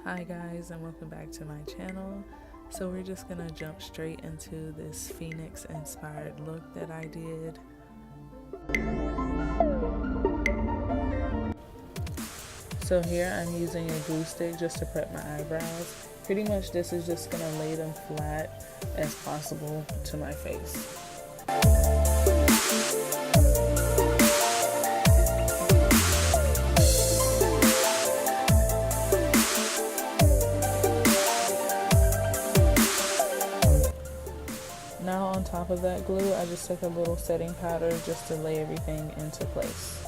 Hi guys, and welcome back to my channel. So we're just gonna jump straight into this Phoenix inspired look that I did. So here I'm using a glue stick just to prep my eyebrows. Pretty much this is just gonna lay them flat as possible to my face. Now on top of that glue, I just took a little setting powder just to lay everything into place.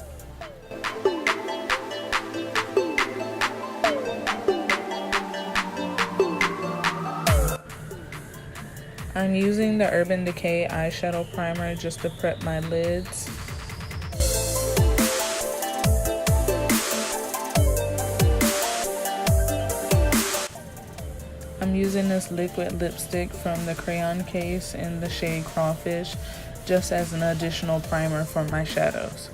I'm using the Urban Decay eyeshadow primer just to prep my lids. I'm using this liquid lipstick from the Crayon case in the shade Crawfish just as an additional primer for my shadows.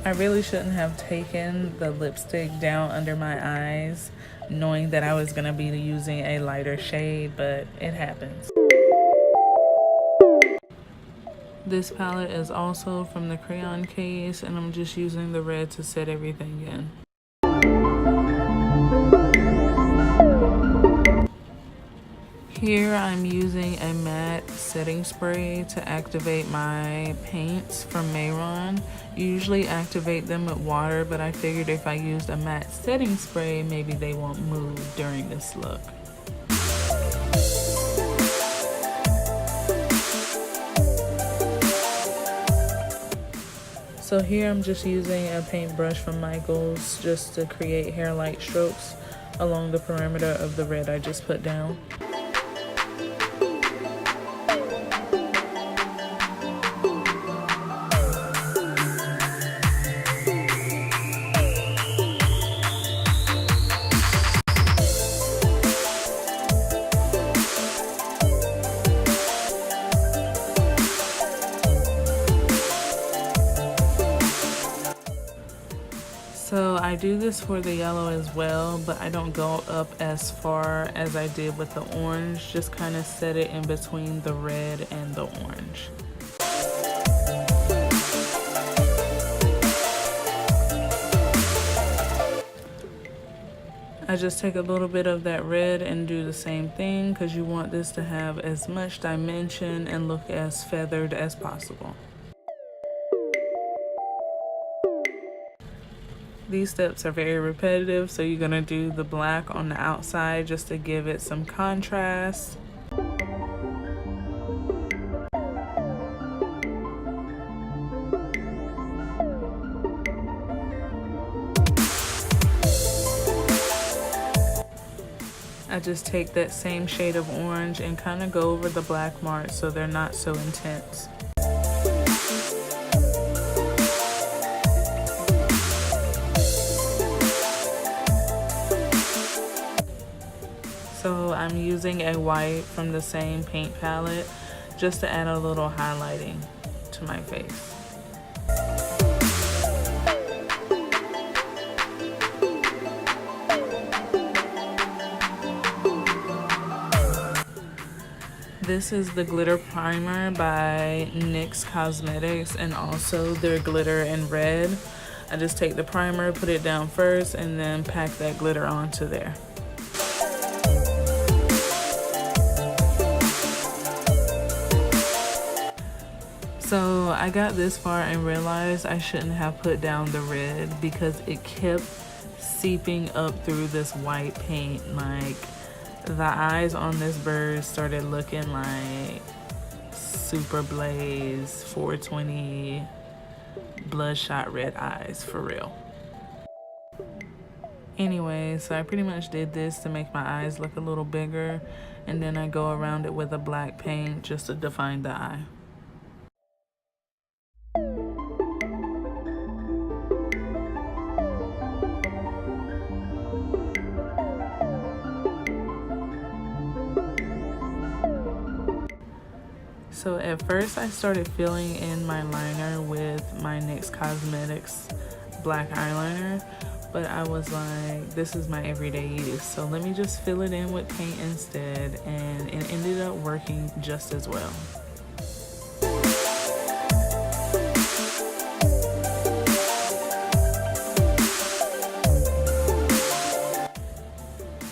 I really shouldn't have taken the lipstick down under my eyes knowing that I was going to be using a lighter shade, but it happens. This palette is also from the Crayon case, and I'm just using the red to set everything in. Here I'm using a matte setting spray to activate my paints from Mehron. You usually activate them with water, but I figured if I used a matte setting spray, maybe they won't move during this look. So here I'm just using a paintbrush from Michaels just to create hair-like strokes along the perimeter of the red I just put down. So I do this for the yellow as well, but I don't go up as far as I did with the orange, just kind of set it in between the red and the orange. I just take a little bit of that red and do the same thing because you want this to have as much dimension and look as feathered as possible. These steps are very repetitive, so you're going to do the black on the outside just to give it some contrast. I just take that same shade of orange and kind of go over the black marks so they're not so intense. So I'm using a white from the same paint palette just to add a little highlighting to my face. This is the glitter primer by Nyx Cosmetics and also their glitter in red. I just take the primer, put it down first, and then pack that glitter onto there. So I got this far and realized I shouldn't have put down the red because it kept seeping up through this white paint. Like the eyes on this bird started looking like Super Blaze 420 bloodshot red eyes for real. Anyway, so I pretty much did this to make my eyes look a little bigger, and then I go around it with a black paint just to define the eye. So at first I started filling in my liner with my NYX Cosmetics black eyeliner, but I was like, this is my everyday use, so let me just fill it in with paint instead, and it ended up working just as well.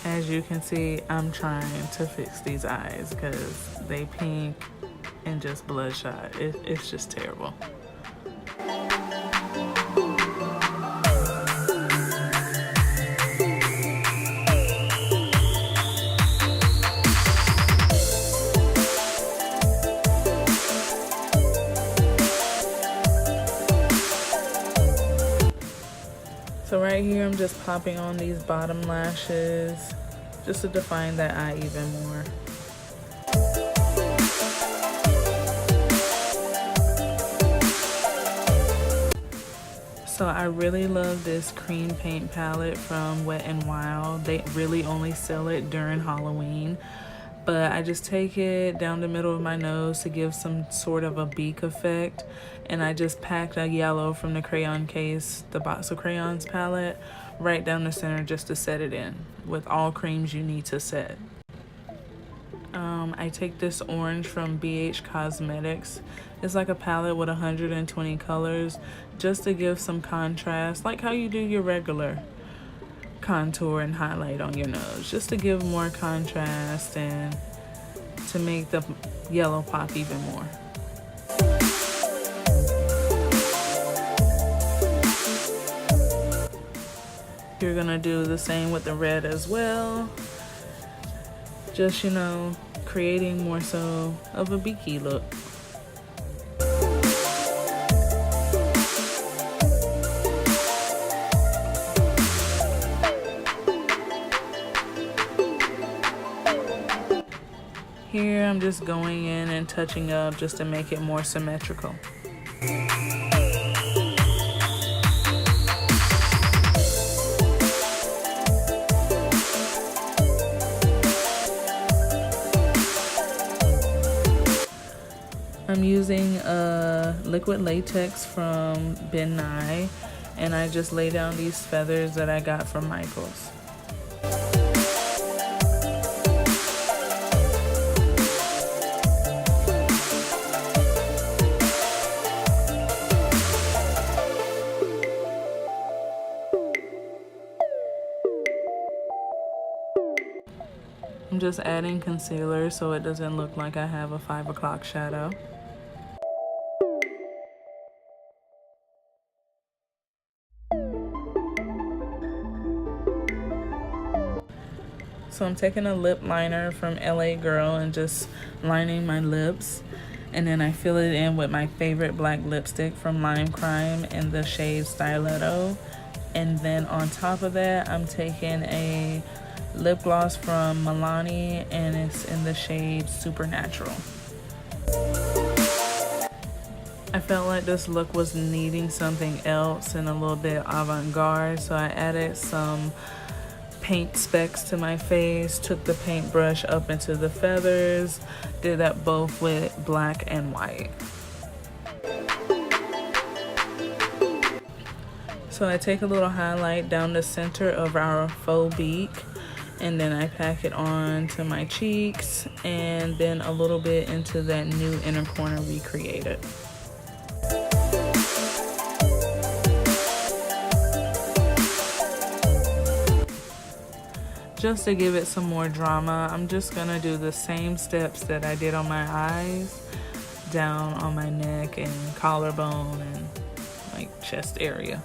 As you can see, I'm trying to fix these eyes because they pink and just bloodshot. It's just terrible. So right here, I'm just popping on these bottom lashes just to define that eye even more. So I really love this cream paint palette from Wet n Wild. They really only sell it during Halloween. But I just take it down the middle of my nose to give some sort of a beak effect. And I just packed a yellow from the Crayon case, the Box of Crayons palette, right down the center just to set it in with all creams you need to set. I take this orange from BH Cosmetics. It's like a palette with 120 colors just to give some contrast, like how you do your regular contour and highlight on your nose, just to give more contrast and to make the yellow pop even more. You're gonna do the same with the red as well, just, you know, creating more so of a beaky look. Here I'm just going in and touching up just to make it more symmetrical. I'm using a liquid latex from Ben Nye, and I just lay down these feathers that I got from Michael's. I'm just adding concealer so it doesn't look like I have a 5 o'clock shadow. So I'm taking a lip liner from LA Girl and just lining my lips. And then I fill it in with my favorite black lipstick from Limecrime in the shade Stiletto. And then on top of that, I'm taking a lip gloss from Milani, and it's in the shade Supernatural. I felt like this look was needing something else and a little bit avant-garde, so I added some paint specks to my face, took the paintbrush up into the feathers, did that both with black and white. So I take a little highlight down the center of our faux beak, and then I pack it on to my cheeks and then a little bit into that new inner corner we created. Just to give it some more drama, I'm just gonna do the same steps that I did on my eyes, down on my neck and collarbone and like chest area.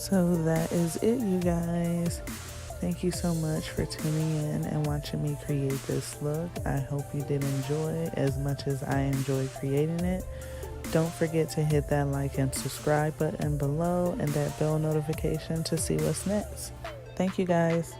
So that is it, you guys. Thank you so much for tuning in and watching me create this look. I hope you did enjoy as much as I enjoyed creating it. Don't forget to hit that like and subscribe button below and that bell notification to see what's next. Thank you, guys.